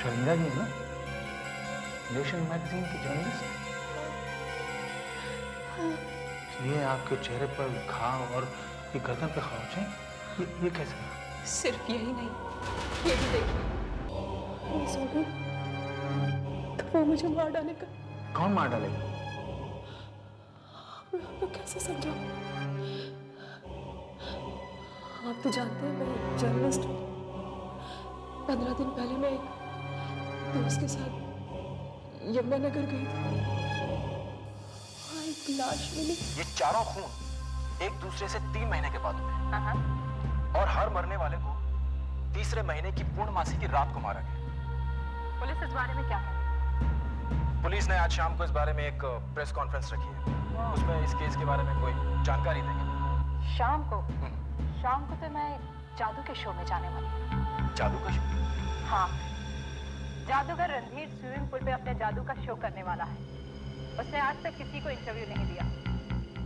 शर्मिला जी है ना, nation magazine की जर्नलिस्ट। ये आपके चेहरे पर घाव और ये गर्दन पे खरोंच है, ये कैसे? सिर्फ यही नहीं, ये भी देखिए, मिस हो गई तो वो मुझे मार डालेगा। कौन मार डालेगा? मैं कैसे समझाऊं? आप तो जानते हैं मैं एक जर्नलिस्ट हूँ। 15 दिन पहले मैं एक दोस्त के साथ यमुनानगर गई थी। वहाँ एक लाश मिली। ये चारों खून एक दूसरे से 3 महीने के बाद हुए और हर मरने वाले को तीसरे महीने की पूर्णमासी की रात को मारा गया। पुलिस इस बारे में क्या कहे? पुलिस ने आज शाम को इस बारे में एक प्रेस कॉन्फ्रेंस रखी है। उसमें इस केस के बारे में कोई जानकारी देंगे। शाम को? शाम को तो मैं जादू के शो में जाने वाली हूँ। जादू का शो? हाँ, जादूगर रणधीर स्विमिंग पूल पे अपने जादू का शो करने वाला है। उसने आज तक किसी को इंटरव्यू नहीं दिया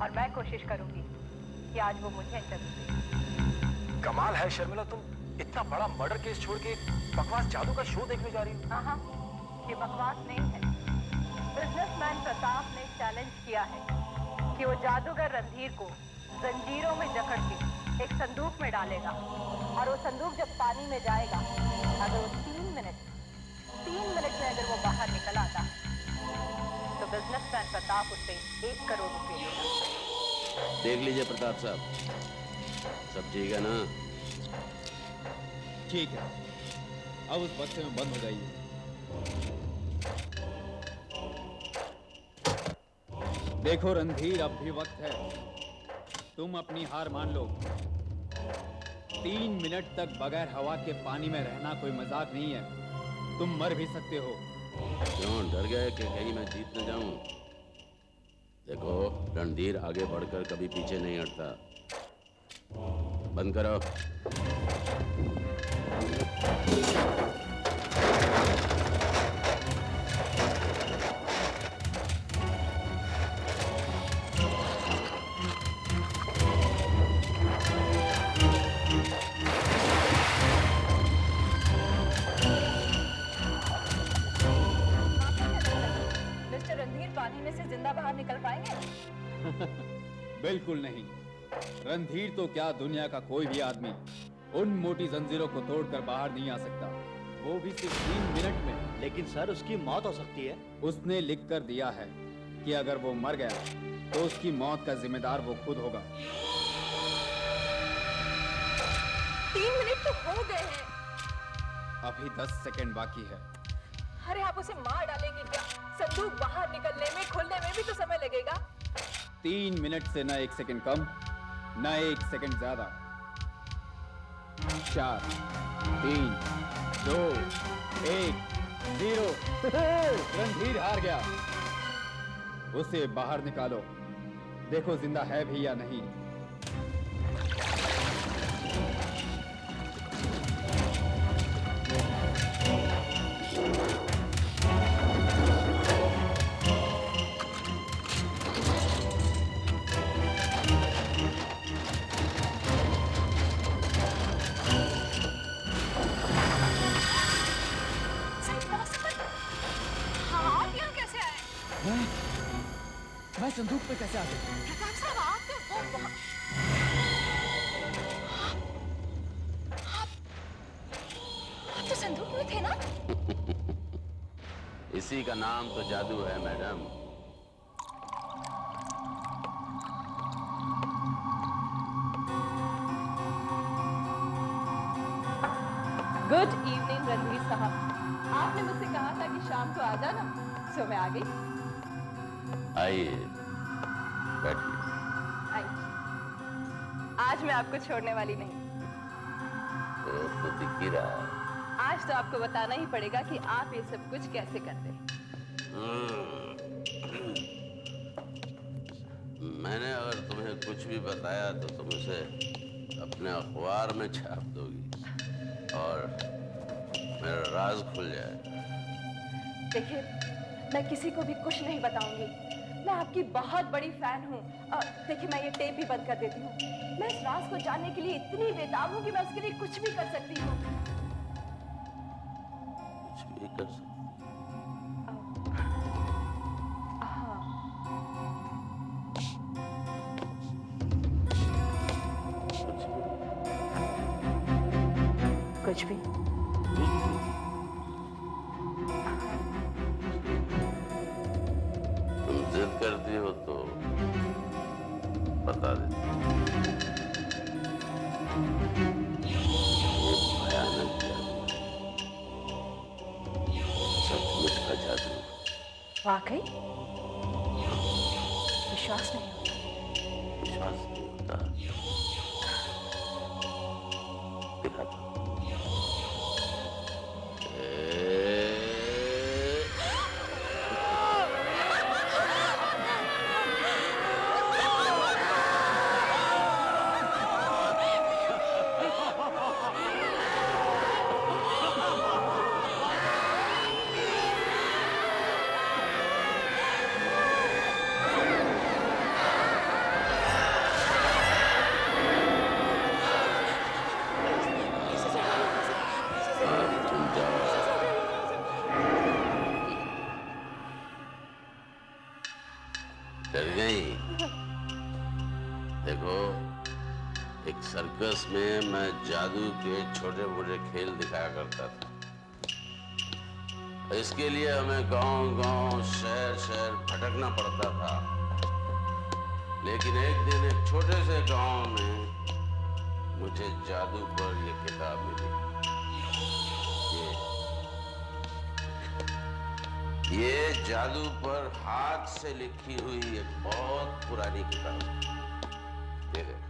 और मैं कोशिश करूंगी कि आज वो मुझे इंटरव्यू दे। कमाल है शर्मिला, तुम इतना बड़ा मर्डर केस छोड़ के बकवास जादू का शो देखने जा रही हो। हाँ, ये बकवास नहीं है। बिजनेसमैन प्रताप ने चैलेंज किया है कि वो जादूगर रणधीर को जंजीरों में जकड़ के एक संदूक में डालेगा और वो संदूक जब पानी में जाएगा, अगर वो 3 मिनट में अगर वो बाहर निकल आता तो बिजनेसमैन प्रताप उससे 1 करोड़ रुपए देगा। देख लीजिए प्रताप साहब, सब ठीक है ना? ठीक है, अब उस बक्से में बंद हो जाइए। देखो रणधीर, अब भी वक्त है, तुम अपनी हार मान लो। 3 मिनट तक बगैर हवा के पानी में रहना कोई मजाक नहीं है। तुम मर भी सकते हो। क्यों डर गए कि कहीं मैं जीत न जाऊं? देखो, रणधीर आगे बढ़कर कभी पीछे नहीं हटता। बंद करो। मिस्टर रणधीर पानी में से जिंदा बाहर निकल पाएंगे? बिल्कुल नहीं। रणधीर तो क्या, दुनिया का कोई भी आदमी उन मोटी जंजीरों को तोड़कर बाहर नहीं आ सकता, वो भी सिर्फ 3 मिनट में। लेकिन सर, उसकी मौत हो सकती है। उसने लिख कर दिया है कि अगर वो मर गया तो उसकी मौत का जिम्मेदार वो खुद होगा। 3 मिनट तो हो गए हैं। अभी 10 सेकंड बाकी है। अरे आप उसे मार डालेंगे क्या? संदूक बाहर निकलने में, खुलने में भी तो समय लगेगा। 3 मिनट से न 1 सेकंड कम, न 1 सेकंड ज्यादा। 4, 3, 2, 1, 0। रणधीर हार गया। उसे बाहर निकालो, देखो जिंदा है भी या नहीं। मैं संदूक पे कैसे आ गया? प्रताप साहब, आप तो आप तो संदूक में थे ना? इसी का नाम तो जादू है मैडम। गुड इवनिंग रणधीर साहब, आपने मुझसे कहा था कि शाम को आ जाना, सो मैं आ गई। आइए बैठिए। आइए। आज मैं आपको छोड़ने वाली नहीं। तो दिख ही रहा है। आज तो आपको बताना ही पड़ेगा कि आप ये सब कुछ कैसे करते हैं। मैंने अगर तुम्हें कुछ भी बताया तो तुम उसे अपने अखबार में छाप दोगी और मेरा राज खुल जाएगा। देखिए, मैं किसी को भी कुछ नहीं बताऊंगी। मैं आपकी बहुत बड़ी फैन हूँ। देखिए, मैं ये टेप भी बंद कर देती हूँ। मैं इस राज को जानने के लिए इतनी बेताब हूँ कि मैं उसके लिए कुछ भी कर सकती हूँ। कुछ भी भी कर सकते। कुछ भी। तुम जिद करती हो तो बता देती हूँ। ये भयानक जादू है, सचमुच का जादू। वाकई विश्वास नहीं होता। विश्वास नहीं होता। दिखाता हूँ। तुम जाओ। डर गई? देखो, एक सर्कस में मैं जादू के छोटे मोटे खेल दिखाया करता था। इसके लिए हमें गांव-गांव, शहर-शहर भटकना पड़ता था। लेकिन एक दिन एक छोटे से गांव में मुझे जादू पर यह किताब मिली। ये जादू पर हाथ से लिखी हुई एक बहुत पुरानी किताब। ये देख।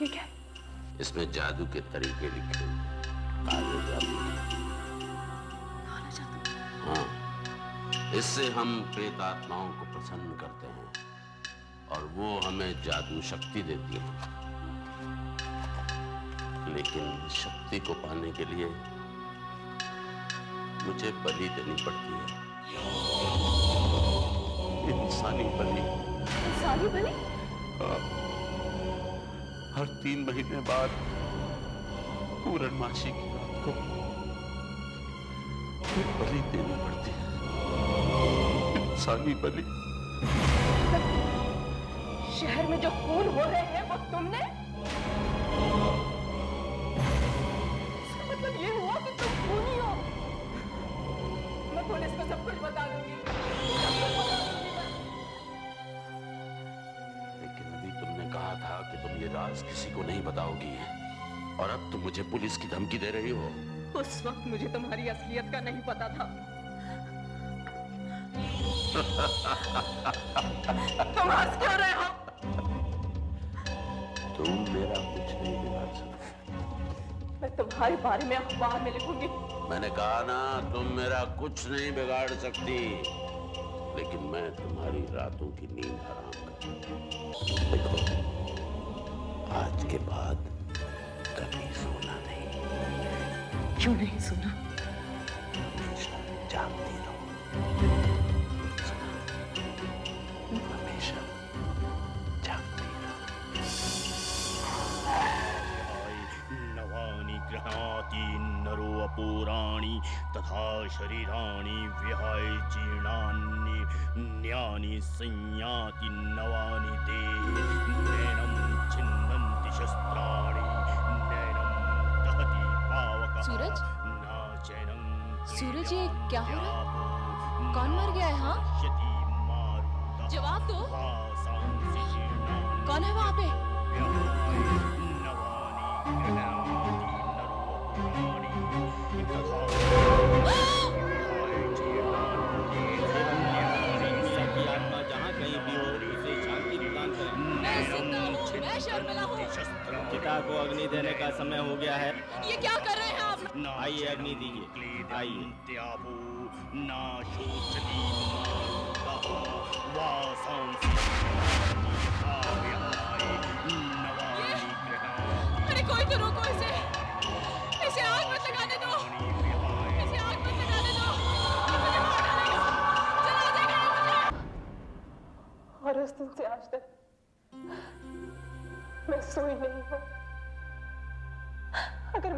ये क्या? इसमें जादू के तरीके लिखे हुए हैं। काले जादू। काला जादू? हाँ, इससे हम प्रेत आत्माओं को प्रसन्न करते हैं और वो हमें जादू शक्ति देती है। लेकिन शक्ति को पाने के लिए मुझे बलि देनी पड़ती है। इंसानी बलि। इंसानी बलि? हर 3 महीने बाद पूर्णमासी की रात को एक बलि देनी पड़ती है। इंसानी बलि। शहर में जो खून हो रहे हैं वो तुमने? इसका मतलब ये हुआ कि तुम खूनी हो। मैं पुलिस को सब कुछ बता दूंगी। लेकिन अभी तुमने कहा था कि तुम ये राज किसी को नहीं बताओगी, और अब तुम मुझे पुलिस की धमकी दे रही हो। उस वक्त मुझे तुम्हारी असलियत का नहीं पता था। तुम हंस क्यों रहे हो? तुम मेरा कुछ नहीं बिगाड़ सकते। मैं तुम्हारे बारे में अखबार में लिखूंगी। मैंने कहा ना, तुम मेरा कुछ नहीं बिगाड़ सकती, लेकिन मैं तुम्हारी रातों की नींद हराम करूंगा। देखो, आज के बाद कभी सोना नहीं। क्यों नहीं सुना? हमेशा जागती रहो। सुना? हमेशा जागती रहो। नवानि गृह्णाति नरो अपूराणि तथा शरीराणि विहाय जीर्णान्यानि संयाति नवानि ते नैनं छिन्नन्ति शस्त्राणि नैनं दहति पावकः सूरज? न चैनं सूरज, ये क्या हो रहा है? कौन मर गया है? हाँ, जवाब दो। कौन है वहाँ पे? पिता को अग्नि देने का समय हो गया है। ये क्या कर रहे हैं आप? आइए अग्नि दीजिए। आइए। अरे कोई तो रोको इसे। इसे आग मत लगाने दो। इसे आग मत लगाने दो। मुझे मार डालेगा। जला देगा ये मुझे। और उस दिन से आज तक मैं सोई नहीं हूं। अगर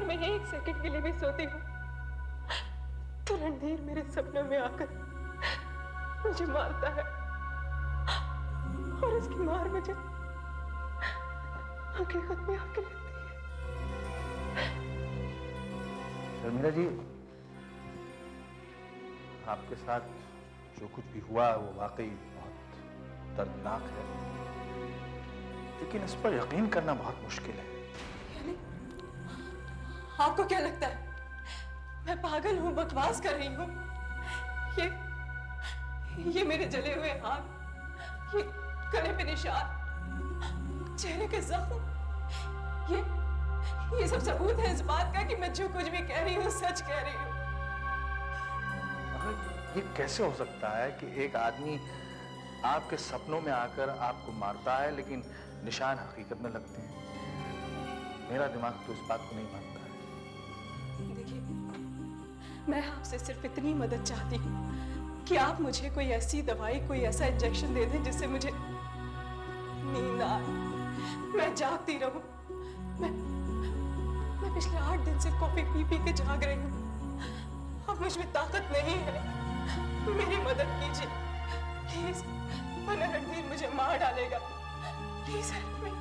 मैं एक सेकंड के लिए भी सोती हूँ तो रणधीर मेरे सपनों में आकर मुझे मारता है और उसकी मार मुझे हकीकत में आके लगती है। शर्मिला जी, आपके साथ जो कुछ भी हुआ वो वाकई बहुत दर्दनाक है, लेकिन इस पर यकीन करना बहुत मुश्किल है। यानी आपको क्या लगता है मैं पागल हूं, बकवास कर रही हूं? ये मेरे जले हुए हाथ, ये गले पे निशान, चेहरे के जख्म, ये सब सबूत है इस बात का कि मैं जो कुछ भी कह रही हूँ सच कह रही हूँ। मगर ये कैसे हो सकता है कि एक आदमी आपके सपनों में आकर आपको मारता है लेकिन निशान हकीकत में लगते हैं? मेरा दिमाग तो इस बात को नहीं मानता है। देखिए, मैं आपसे सिर्फ इतनी मदद चाहती हूँ कि आप मुझे कोई ऐसी दवाई, कोई ऐसा इंजेक्शन दे दें जिससे मुझे नींद आए, मैं जागती रहूं। मैं पिछले 8 दिन से कॉफी पी के जाग रही हूँ। अब मुझ में ताकत नहीं है, मेरी मदद कीजिए प्लीज, वरना रणधीर मुझे मार डालेगा। Please help me,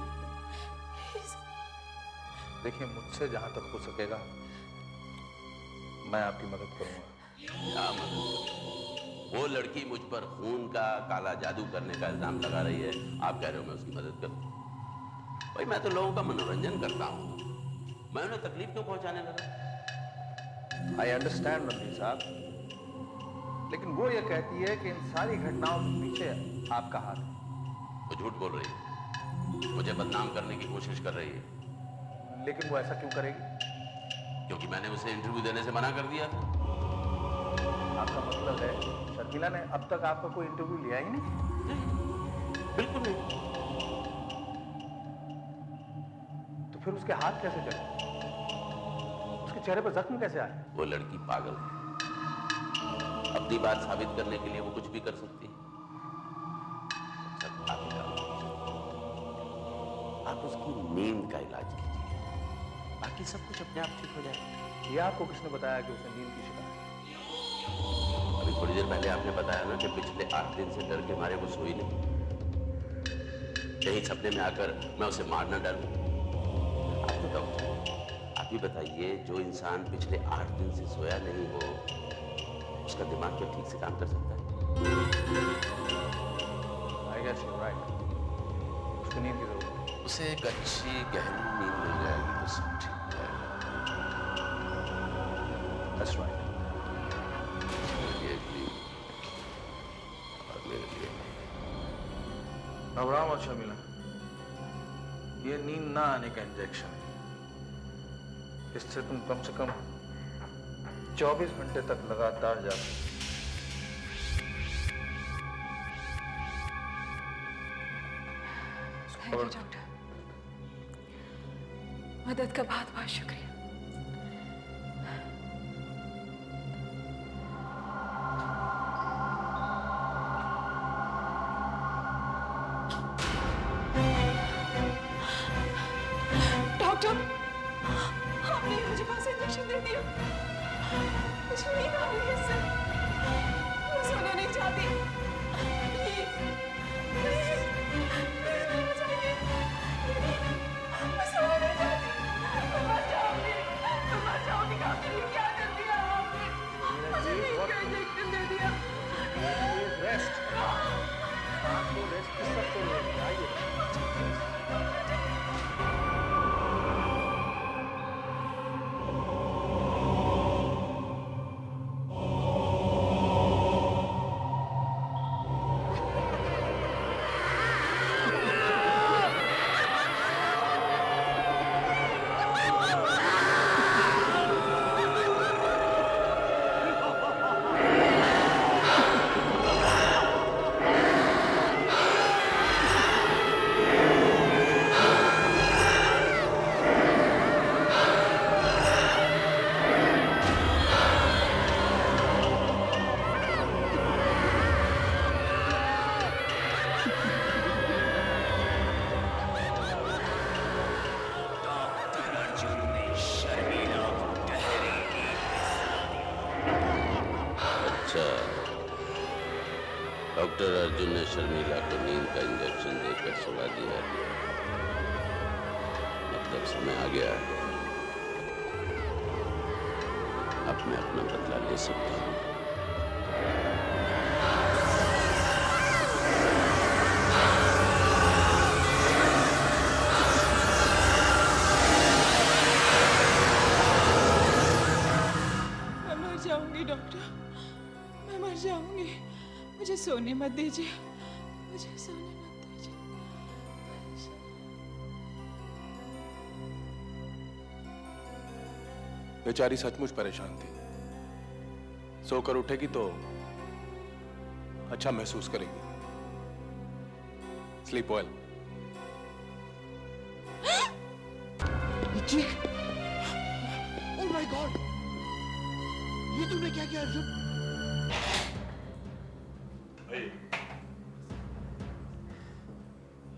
please. देखिए, मुझसे जहां तक हो सकेगा मैं आपकी मदद करूंगा। क्या मदद? वो लड़की मुझ पर खून का काला जादू करने का इल्जाम लगा रही है, आप कह रहे हो मैं उसकी मदद करूं? भाई मैं तो लोगों का मनोरंजन करता हूं, मैं उन्हें तकलीफ क्यों पहुंचाने लगा? आई अंडरस्टैंड रणधीर साहब, लेकिन वो ये कहती है कि इन सारी घटनाओं के पीछे आपका हाथ है। वो झूठ बोल रही है, मुझे बदनाम करने की कोशिश कर रही है। लेकिन वो ऐसा क्यों करेगी? क्योंकि मैंने उसे इंटरव्यू देने से मना कर दिया था। आपका मतलब है शर्मिला ने अब तक आपका कोई इंटरव्यू लिया ही नहीं? बिल्कुल नहीं। तो फिर उसके हाथ कैसे चले? उसके चेहरे पर जख्म कैसे आए? वो लड़की पागल है, अपनी बात साबित करने के लिए वो कुछ भी कर सकती है। सब आप ही काम कीजिए। आप उसकी नींद का इलाज कीजिए, बाकी सब कुछ अपने आप ठीक हो जाएगा। ये आपको किसने बताया कि उसे नींद की शिकायत? अभी थोड़ी देर पहले आपने बताया ना कि पिछले 8 दिन से डर के मारे वो सोई नहीं। कहीं सपने में आकर मैं उसे मार न डालूं। आप तो डॉक्टर, आप ही बताइए, जो इंसान पिछले 8 दिन से सोया नहीं हो, उसका दिमाग क्या ठीक से काम कर सकता है? I guess you're right. उसको नींद की जरूरत है। उसे एक अच्छी गहरी नींद मिल जाएगी तो सब ठीक हो जाएगा। That's right. मेरे लिए भी और मेरे लिए भी। घबराओ मत शर्मिला, ये नींद ना आने का इंजेक्शन है। इससे तुम कम से कम 24 घंटे तक लगातार जा सकते हो। थैंक यू डॉक्टर, मदद का बहुत बहुत शुक्रिया। डॉक्टर, आपने मुझे कौन सा इंजेक्शन दे दिया? मुझे नींद आ रही है इससे, मैं सोना नहीं चाहती। प्लीज, प्लीज, प्लीज मुझे बचाइए। मैं सोना नहीं चाहती। मैं मर जाऊंगी, मैं मर जाऊंगी। आपने ये क्या कर दिया आपने? मुझे नींद का इंजेक्शन दे दिया। रेस्ट, आपको रेस्ट की सब जरूरत है। आइए। अच्छा, डॉक्टर अर्जुन ने शर्मिला को नींद का इंजेक्शन देकर सुला दिया है। मतलब समय आ गया है, अब मैं अपना बदला ले सकता हूँ। मैं मर जाऊंगी डॉक्टर, मैं मर जाऊंगी। मुझे सोने मत दीजिए, मुझे सोने मत दीजिए। बेचारी सचमुच परेशान थी। सोकर उठेगी तो अच्छा महसूस करेगी। Sleep well. Oh my God, ये तुमने क्या किया अर्जुन?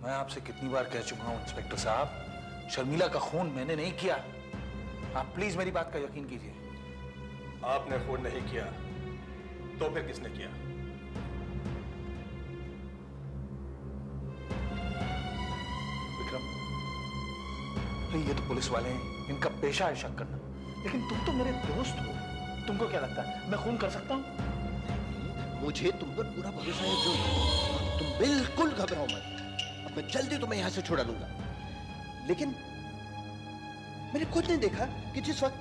मैं आपसे कितनी बार कह चुका हूं इंस्पेक्टर साहब, शर्मिला का खून मैंने नहीं किया। आप प्लीज मेरी बात का यकीन कीजिए। आपने खून नहीं किया तो फिर किसने किया? विक्रम, ये तो पुलिस वाले हैं, इनका पेशा है शक करना। लेकिन तुम तो मेरे दोस्त हो, तुमको क्या लगता है मैं खून कर सकता हूं? मुझे तुम पर पूरा भरोसा है अर्जुन, तुम बिल्कुल घबराओ मत। अब मैं जल्दी तुम्हें यहां से छुड़ा लूंगा। लेकिन मैंने खुद नहीं देखा कि जिस वक्त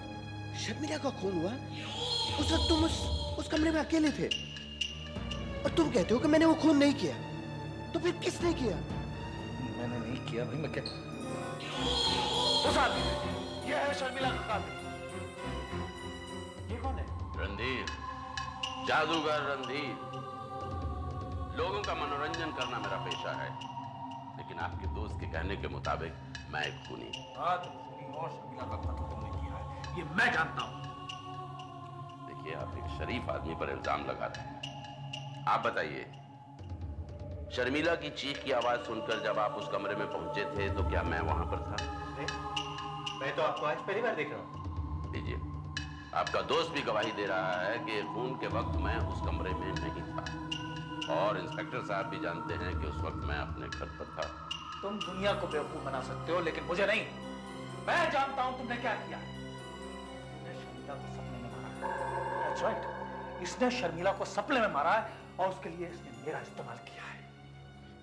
शर्मिला का खून हुआ उस वक्त तुम उस कमरे में अकेले थे, और तुम कहते हो कि मैंने वो खून नहीं किया। तो फिर किसने किया? मैंने नहीं किया भाई, मैं क्या उस आदमी ने, ये है शर्मिला का कातिल। ये कौन है? रणधीर, जादूगर रणधीर। लोगों का मनोरंजन करना मेरा पेशा है, लेकिन आपके दोस्त के कहने के मुताबिक मैं एक खूनी। हाँ, तुम खूनी हो, शर्मिला का कत्ल तुमने किया है, ये मैं जानता हूं। देखिए, आप एक शरीफ आदमी पर इल्जाम लगा रहे हैं। आप बताइए, शर्मिला की चीख की आवाज सुनकर जब आप उस कमरे में पहुंचे थे तो क्या मैं वहां पर था? मैं तो आपको आज पहली बार देख रहा हूँ। लीजिए, आपका दोस्त भी गवाही दे रहा है कि खून के वक्त मैं उस कमरे में नहीं था, और इंस्पेक्टर साहब भी जानते हैं कि उस वक्त मैं अपने घर पर था। तुम दुनिया को बेवकूफ बना सकते हो, लेकिन मुझे नहीं। मैं जानता हूं तुमने क्या किया। तुमने शर्मिला को सपने में मारा है। That's right. इसने शर्मिला को सपने में मारा है, और उसके लिए इसने मेरा इस्तेमाल किया है,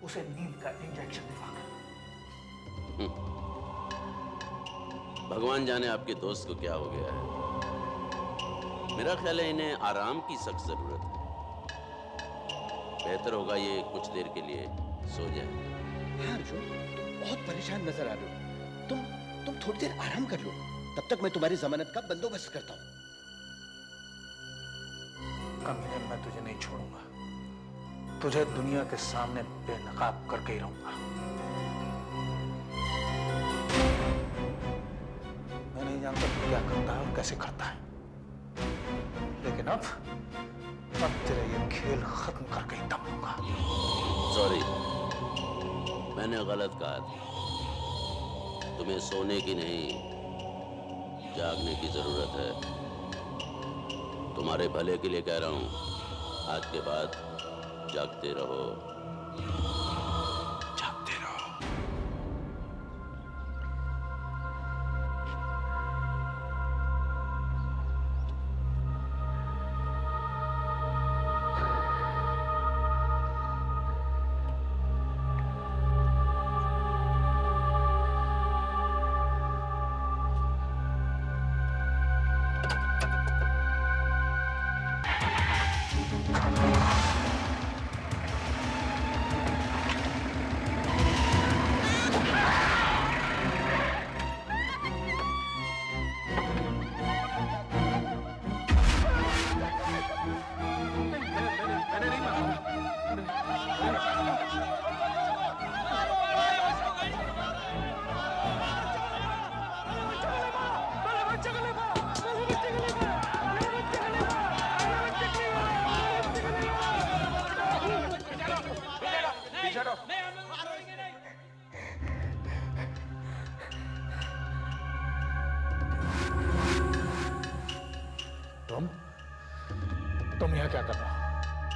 उसे नींद का इंजेक्शन दिलाकर। भगवान जाने आपके दोस्त को क्या हो गया है। मेरा ख्याल है इन्हें आराम की सख्त जरूरत है। बेहतर होगा ये कुछ देर के लिए सो जाए। हाँ अर्जुन, तुम बहुत परेशान नजर आ रहे हो। तुम थोड़ी देर आराम कर लो, तब तक मैं तुम्हारी जमानत का बंदोबस्त करता हूँ। कमीने, मैं तुझे नहीं छोड़ूंगा। तुझे दुनिया के सामने बेनकाब करके ही रहूंगा। मैं नहीं जानता तू क्या करता है और कैसे करता है, लेकिन अब तेरा ये खेल खत्म करके ही दम लूंगा। सॉरी, मैंने गलत कहा था। तुम्हें सोने की नहीं, जागने की जरूरत है। तुम्हारे भले के लिए कह रहा हूं। आज के बाद जागते रहो, जागते रहो।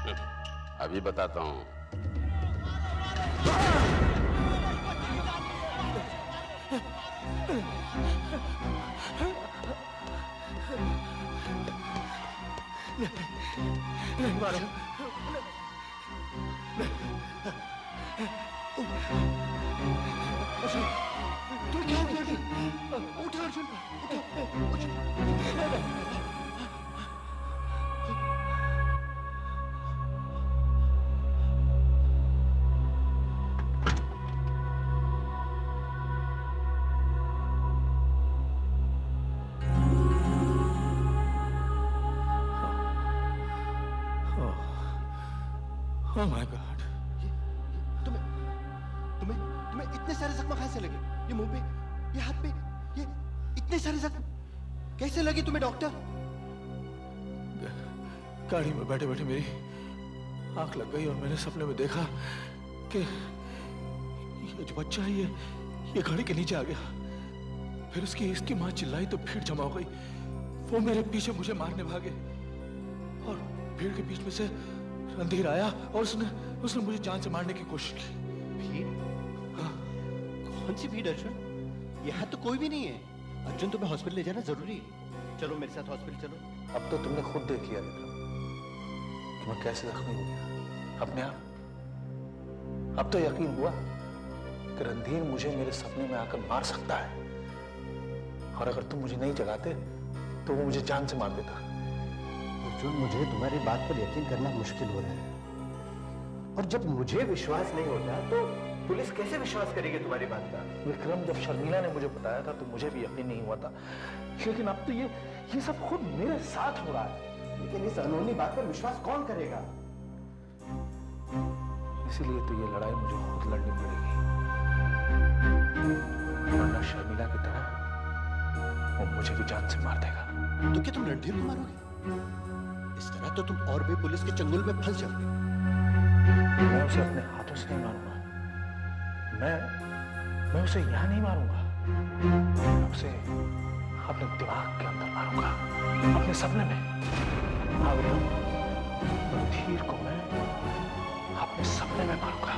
अभी बताता हूँ। नहीं मारो। अर्जुन, तू क्या हो गया? उठो अर्जुन, उठो। Oh my God! तुम्हें इतने सारे जख्म कहाँ से लगे? ये मुंह पे, ये हाथ पे, ये इतने सारे जख्म कैसे लगे तुम्हें डॉक्टर? गाड़ी में बैठे बैठे मेरी आंख लग गई और मैंने सपने में देखा कि ये जो बच्चा है ये गाड़ी के नीचे आ गया। फिर इसकी माँ चिल्लाई तो भीड़ जमा हो गई। वो मेरे पीछे मुझे मारने भागे और भीड़ के बीच में से रणधीर आया और उसने मुझे जान से मारने की कोशिश की। भीड़? हाँ। कौन सी भीड़ अर्जुन? यहाँ तो कोई भी नहीं है। अर्जुन तुम्हें हॉस्पिटल ले जाना जरूरी है। चलो मेरे साथ हॉस्पिटल चलो। अब तो तुमने खुद देख लिया विक्रम कि मैं कैसे जख्मी हो गया अपने आप। अब तो यकीन हुआ कि रणधीर मुझे मेरे सपने में आकर मार सकता है और अगर तुम मुझे नहीं जगाते तो वो मुझे जान से मार देता। अर्जुन, मुझे तुम्हारी बात पर यकीन करना मुश्किल हो रहा है और जब मुझे विश्वास नहीं होता तो पुलिस कैसे विश्वास करेगी तुम्हारी बात का? विक्रम, जब शर्मिला ने मुझे बताया था तो मुझे भी यकीन नहीं हुआ था, लेकिन अब तो ये सब खुद मेरे साथ हो रहा है। लेकिन इस अनहोनी बात पर विश्वास कौन करेगा? इसीलिए तो ये लड़ाई मुझे खुद लड़नी पड़ेगी, वरना शर्मिला की तरह वो मुझे भी जान से मार देगा। तो क्या तुम रणधीर को मारोगे? इस तरह तो तुम और भी पुलिस के चंगुल में फंस जाओगे। मैं उसे अपने हाथों से नहीं मारूंगा। मैं उसे यहाँ नहीं मारूंगा। मैं उसे अपने दिमाग के अंदर मारूंगा, अपने सपने में। हाँ विक्रम, रणधीर को मैं अपने सपने में मारूंगा।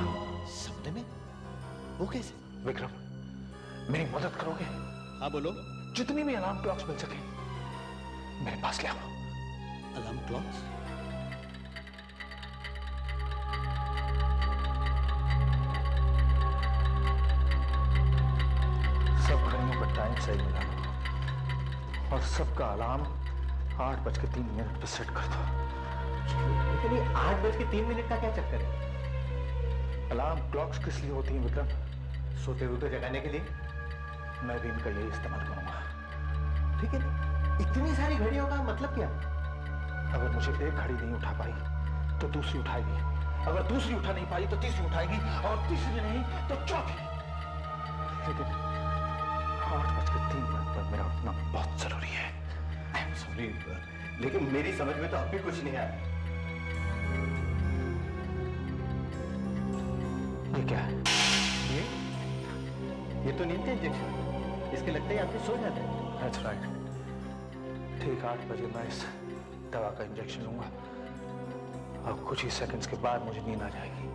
सपने में? वो कैसे? विक्रम, मेरी मदद करोगे? हाँ बोलो। जितनी भी अलार्म क्लॉक्स मिल सके मेरे पास ले आओ। Alarm clocks? सब घड़ियों का टाइम सही मिला और सबका अलार्म 8:03 पे सेट कर दो। लेकिन ये 8:03 का क्या चक्कर है? अलार्म क्लॉक्स किस लिए होती हैं विक्रम? सोते हुए को जगाने के लिए। मैं भी इनका यही इस्तेमाल करूंगा। ठीक है, इतनी सारी घड़ियों का मतलब क्या? अगर मुझे एक घड़ी नहीं उठा पाई तो दूसरी उठाएगी, अगर दूसरी उठा नहीं पाई तो तीसरी उठाएगी और तीसरी नहीं तो चौथी। लेकिन 8:03 पर मेरा उठना बहुत जरूरी है। सॉरी, लेकिन मेरी समझ में तो अब भी कुछ नहीं आया। ये क्या है? ये तो नींद का इंजेक्शन। इसके लगते ही आदमी सो जाता है। That's right. ठीक 8 बजे मैं इस दवा का इंजेक्शन लूंगा और कुछ ही सेकंड्स के बाद मुझे नींद आ जाएगी।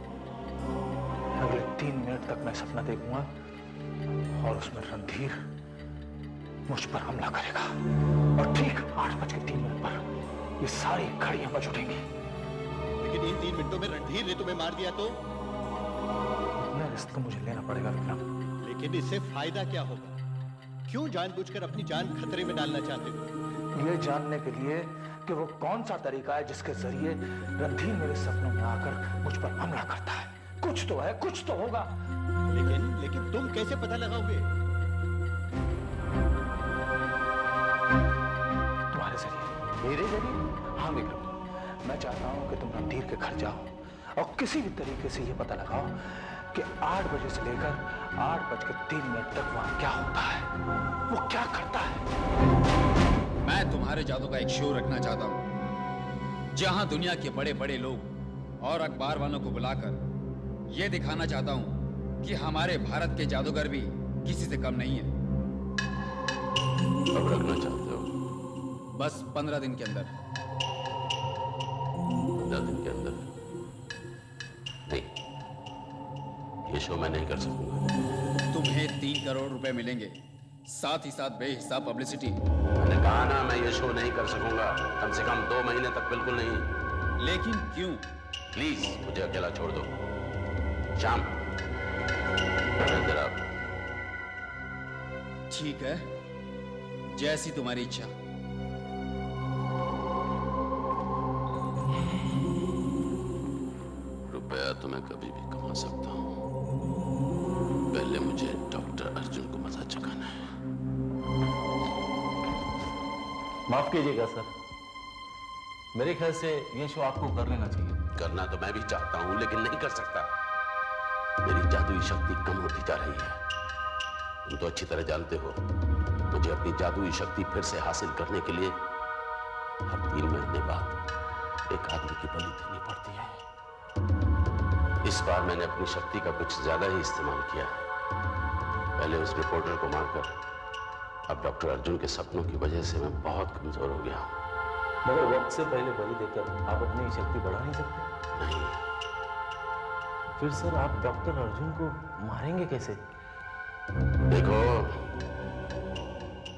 अगले 3 मिनट तक मैं सपना देखूंगा और उसमें रणधीर मुझ पर हमला करेगा और ठीक 8:03 पर ये सारी घड़ियां बज उठेंगी। लेकिन इन 3 मिनटों में रणधीर ने तुम्हें मार दिया तो? इतना रिस्क तो मुझे लेना पड़ेगा विक्रम। लेकिन इससे फायदा क्या होगा? क्यों जानबूझकर अपनी जान खतरे में डालना चाहते हो? ये जानने के लिए कि वो कौन सा तरीका है जिसके जरिए रणधीर मेरे सपनों में आकर मुझ पर हमला करता है। कुछ तो है, कुछ तो होगा। लेकिन तुम कैसे पता लगाओगे? तुम्हारे जरिए। मेरे जरिए? हाँ विक्रम, मैं चाहता हूँ कि तुम रणधीर के घर जाओ और किसी भी तरीके से ये पता लगाओ कि 8 बजे से लेकर 8:03 तक वहां क्या होता है, वो क्या करता है। मैं तुम्हारे जादू का एक शो रखना चाहता हूं, जहां दुनिया के बड़े बड़े लोग और अखबार वालों को बुलाकर यह दिखाना चाहता हूं कि हमारे भारत के जादूगर भी किसी से कम नहीं है। कब रखना चाहते हो? बस 15 दिन के अंदर। 10 दिन के अंदर। शो मैं नहीं कर सकूंगा। तुम्हें 3 करोड़ रुपए मिलेंगे, साथ ही साथ बेहिसाब पब्लिसिटी। मैंने कहा ना मैं ये शो नहीं कर सकूंगा, कम से कम 2 महीने तक बिल्कुल नहीं। लेकिन क्यों? प्लीज मुझे अकेला छोड़ दो। श्याम, इधर आओ। ठीक है, जैसी तुम्हारी इच्छा। रुपया तो मैं कभी भी कमा सकता हूँ, पहले मुझे डॉक्टर अर्जुन को मजा चखाना है। माफ कीजिएगा सर, मेरे ख्याल से ये शो आपको कर लेना चाहिए। करना तो मैं भी चाहता हूं लेकिन नहीं कर सकता। मेरी जादुई शक्ति कम होती जा रही है। तुम तो अच्छी तरह जानते हो, मुझे अपनी जादुई शक्ति फिर से हासिल करने के लिए हर 3 महीने बाद एक आदमी की बलि देनी पड़ती है। इस बार मैंने अपनी शक्ति का कुछ ज्यादा ही इस्तेमाल किया है। पहले उस रिपोर्टर को मारकर, अब डॉक्टर अर्जुन के सपनों की वजह से मैं बहुत कमजोर हो गया हूं। मगर वक्त से पहले बलि देकर आप अपनी शक्ति बढ़ा नहीं सकते। नहीं। फिर सर आप डॉक्टर अर्जुन को मारेंगे कैसे? देखो,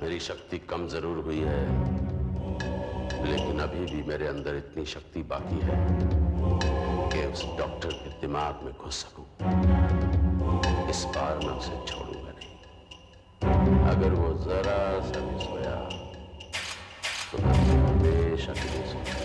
मेरी शक्ति कम जरूर हुई है, लेकिन अभी भी मेरे अंदर इतनी शक्ति बाकी है कि उस डॉक्टर के दिमाग में घुस सकूं। इस बार मैं उसे छोड़ूंगा नहीं। अगर वो जरा सा भी सोया तो मैं उसे हमेशा के लिए सोऊंगा।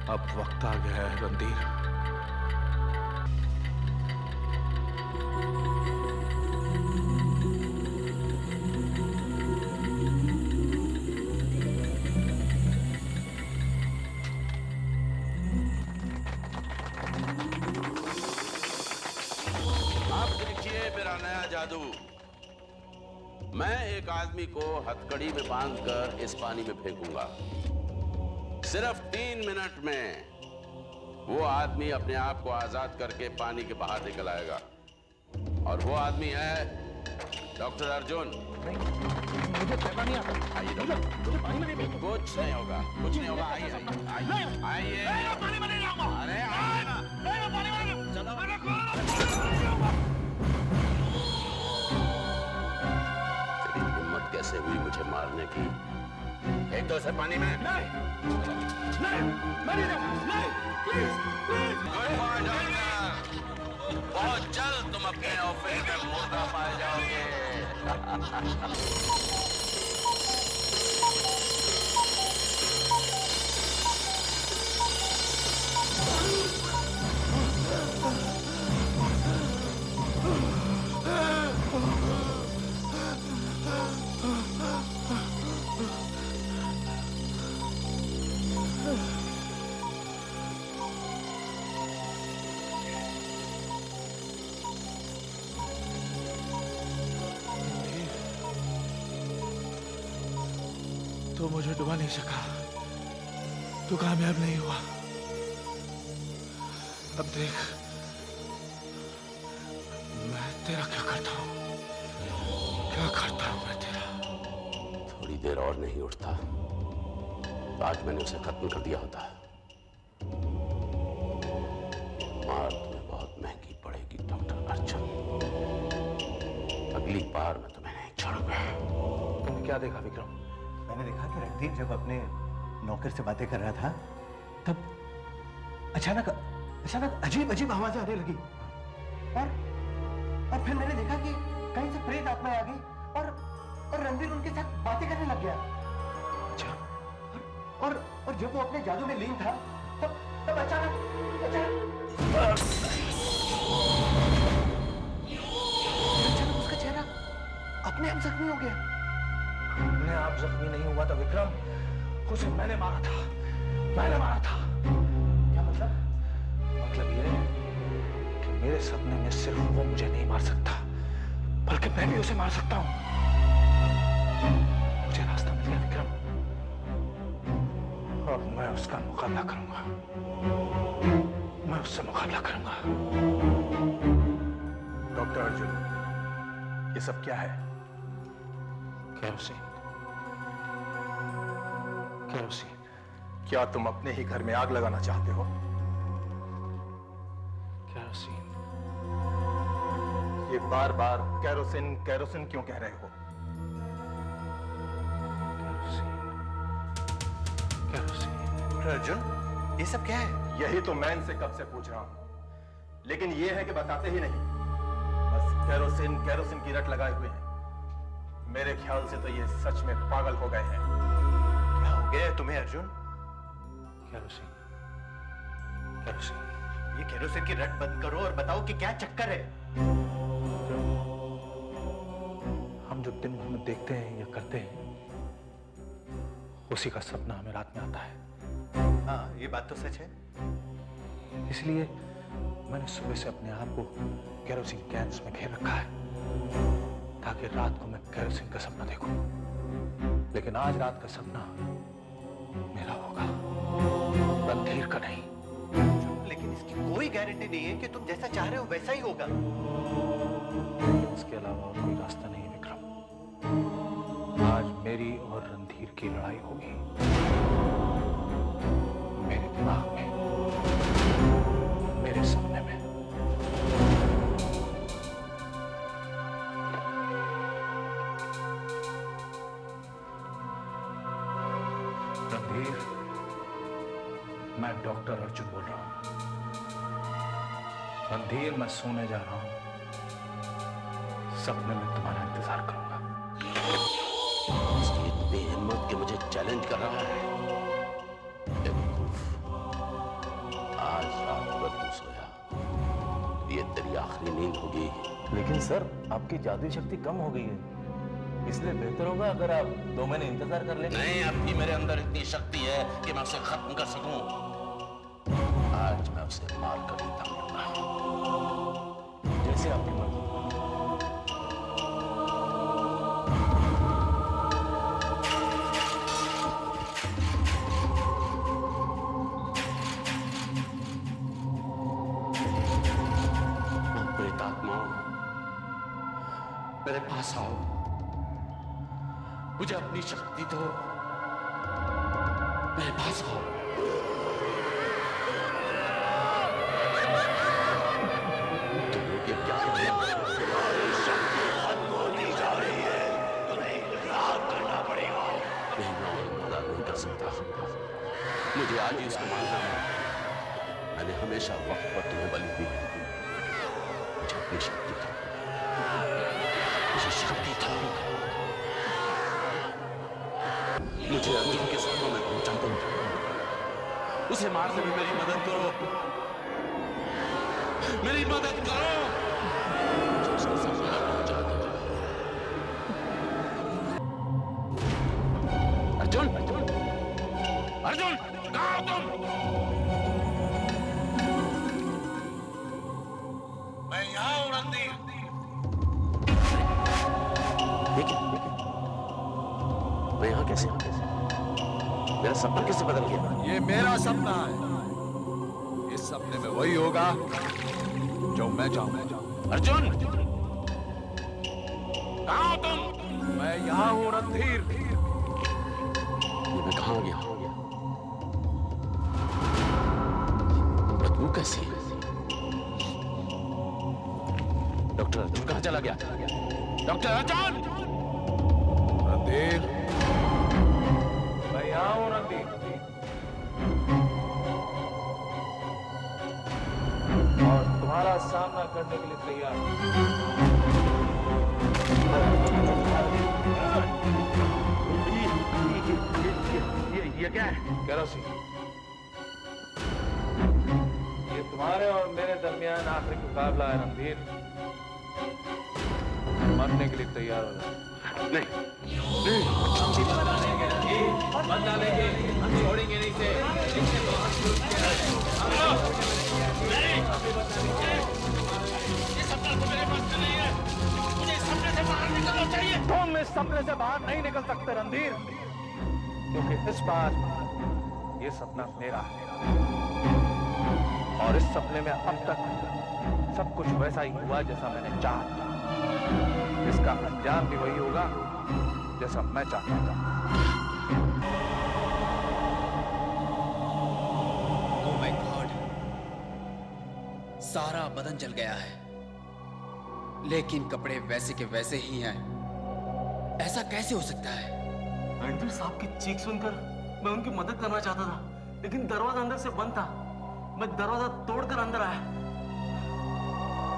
अब वक्त आ गया है रणधीर। आप देखिए मेरा नया जादू। मैं एक आदमी को हथकड़ी में बांधकर इस पानी में फेंकूंगा। सिर्फ 3 मिनट में वो आदमी अपने आप को आजाद करके पानी के बाहर निकल आएगा, और वो आदमी है डॉक्टर अर्जुन। मुझे तैरना नहीं आता। आइए मुझे पानी में नहीं। कुछ नहीं होगा, कुछ नहीं होगा। आइए आइए आइए। पानी में नहीं जाऊंगा। अरे आइए ना। पानी में नहीं। चलो। तेरी हिम्मत कैसे हुई मुझे मारने की? एक तो से पानी में। नहीं, मैं नहीं जाऊंगा। नहीं, please, please. Good boy doctor. बहुत जल्द तुम अपने ऑफिस में मुर्दा पाए जाओगे। तो मुझे डुबा नहीं सका, तू कामयाब नहीं हुआ। अब देख मैं तेरा क्या करता हूँ, क्या करता हूँ मैं तेरा। थोड़ी देर और नहीं उठता तो आज मैंने उसे खत्म कर दिया होता। मार तुम्हें बहुत महंगी पड़ेगी डॉक्टर अर्जुन। अगली बार मैं तुम्हें नहीं छोड़ूंगा। तुमने क्या देखा विक्रम? मैंने देखा कि रणधीर जब अपने नौकर से बातें कर रहा था तब अचानक अचानक अजीब अजीब आवाजें आने लगी और फिर मैंने देखा कि कहीं से प्रेत आत्मा आ गई और रणधीर उनके साथ बातें करने लग गया। अच्छा। और जब वो अपने जादू में लीन था तब अचानक उसका चेहरा अपने आप जख्मी हो गया। अपने आप जख्मी नहीं हुआ था विक्रम, उसे मैंने मारा था। क्या मतलब ये कि मेरे सपने में सिर्फ वो मुझे नहीं मार सकता, बल्कि मैं भी उसे मार सकता हूं। मुझे रास्ता मिल गया विक्रम, और मैं उसका मुकाबला करूंगा। मैं उससे मुकाबला करूंगा। डॉक्टर अर्जुन, ये सब क्या है? केरोसिन। क्या तुम अपने ही घर में आग लगाना चाहते हो? केरोसिन। ये बार बार केरोसिन केरोसिन क्यों कह रहे हो? डॉक्टर अर्जुन, ये सब क्या है? यही तो मैं इनसे कब से पूछ रहा हूं, लेकिन ये है कि बताते ही नहीं। बस केरोसिन केरोसिन की रट लगाए हुए हैं। मेरे ख्याल से तो ये सच में पागल हो गए हैं। क्या हो गया तुम्हें अर्जुन? केरोसिन। ये केरोसिन की रट बंद करो और बताओ कि क्या चक्कर है। हम जो दिन भर में देखते हैं या करते हैं, उसी का सपना हमें रात में आता है। हाँ, ये बात तो सच है। इसलिए मैंने सुबह से अपने आप को केरोसिन कैंस में घेर रखा है, ताकि रात को मैं केरोसिन का सपना देखूं। लेकिन आज रात का सपना मेरा होगा, रणधीर का नहीं। लेकिन इसकी कोई गारंटी नहीं है कि तुम जैसा चाह रहे हो वैसा ही होगा। इसके अलावा और कोई रास्ता नहीं है विक्रम। आज मेरी और रणधीर की लड़ाई होगी, मेरे दिमाग में, मेरे सपने में। रणधीर, मैं डॉक्टर अर्जुन बोल रहा हूं। रणधीर, मैं सोने जा रहा हूं। सपने में तुम्हारा इंतजार करूंगा। इसकी इतनी हिम्मत कि मुझे चैलेंज कर रहा है। बेवकूफ, आज रात भर तू सोया, ये तेरी आखिरी नींद होगी। लेकिन सर, आपकी जादुई शक्ति कम हो गई है, इसलिए बेहतर होगा अगर आप 2 महीने इंतजार कर लें। नहीं, अब भी मेरे अंदर इतनी शक्ति है कि मैं उसे खत्म कर सकूं। आज मैं उसे मार कर ही दम लूंगा। जैसे आपकी मर्जी। मेरे पास आओ, मुझे अपनी शक्ति दो, मेरे पास आओ। तुम लोग ये क्या कर रहे हो? तुम्हारी शक्ति खत्म होती जा रही है, तुम्हें इंतजार करना पड़ेगा। नहीं, मैं और इंतजार नहीं कर सकता। मुझे आज ही उसको मानना है। मैंने हमेशा वक्त पर तुम्हें बलि दी है। मुझे अपनी शक्ति दो, मुझे शक्ति दो। मुझे अर्जुन के सपनों में पहुंचा दो, उसे मारने में मेरी मदद करो, मेरी मदद करो। मुझे उसके सपनों में पहुंचा दो। अर्जुन, अर्जुन, अर्जुन, कहाँ हो तुम? मैं यहाँ हूँ रणधीर। मैं यहाँ कैसे? मेरा सपना किससे बदल गया? ये मेरा सपना है। इस सपने में वही होगा जो मैं चाहूंगा। अर्जुन, कहाँ हो तुम? मैं यहाँ हूँ रणधीर। मैं कहाँ गया? कैसे? डॉक्टर अर्जुन कहाँ चला गया? डॉक्टर अर्जुन! रणधीर, मैं यहाँ हूँ रणधीर। और तुम्हारा सामना करने के लिए तैयार हूँ। ये क्या है? केरोसिन। ये तुम्हारे और मेरे दरमियान आखिरी मुकाबला है रणधीर। मरने के लिए तैयार हो जाओ। बदला लेंगे, हम छोड़ेंगे नहीं से। तुम इस सपने से बाहर नहीं निकल सकते रणधीर, क्योंकि इस बार ये सपना मेरा है और इस सपने में अब तक सब कुछ वैसा ही हुआ जैसा मैंने चाहा था। इसका अंजाम भी वही होगा जैसा मैं चाहता था। ओह माय गॉड, सारा बदन जल गया है, लेकिन कपड़े वैसे के वैसे ही हैं। ऐसा कैसे हो सकता है? रणधीर साहब की चीख सुनकर मैं उनकी मदद करना चाहता था, लेकिन दरवाजा अंदर से बंद था। मैं दरवाजा तोड़कर अंदर आया।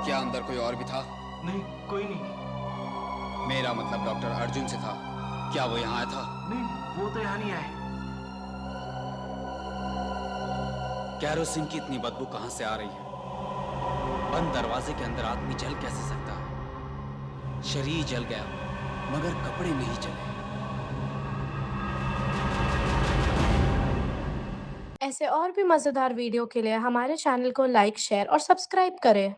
क्या अंदर कोई और भी था? नहीं, कोई नहीं। मेरा मतलब डॉक्टर अर्जुन से था। क्या वो यहाँ आया था? नहीं, वो तो यहाँ नहीं आए। कैरोसिन की इतनी बदबू कहां से आ रही है? बंद दरवाजे के अंदर आदमी जल कैसे सकता है? शरीर जल गया मगर कपड़े नहीं जले। ऐसे और भी मजेदार वीडियो के लिए हमारे चैनल को लाइक, शेयर और सब्सक्राइब करें।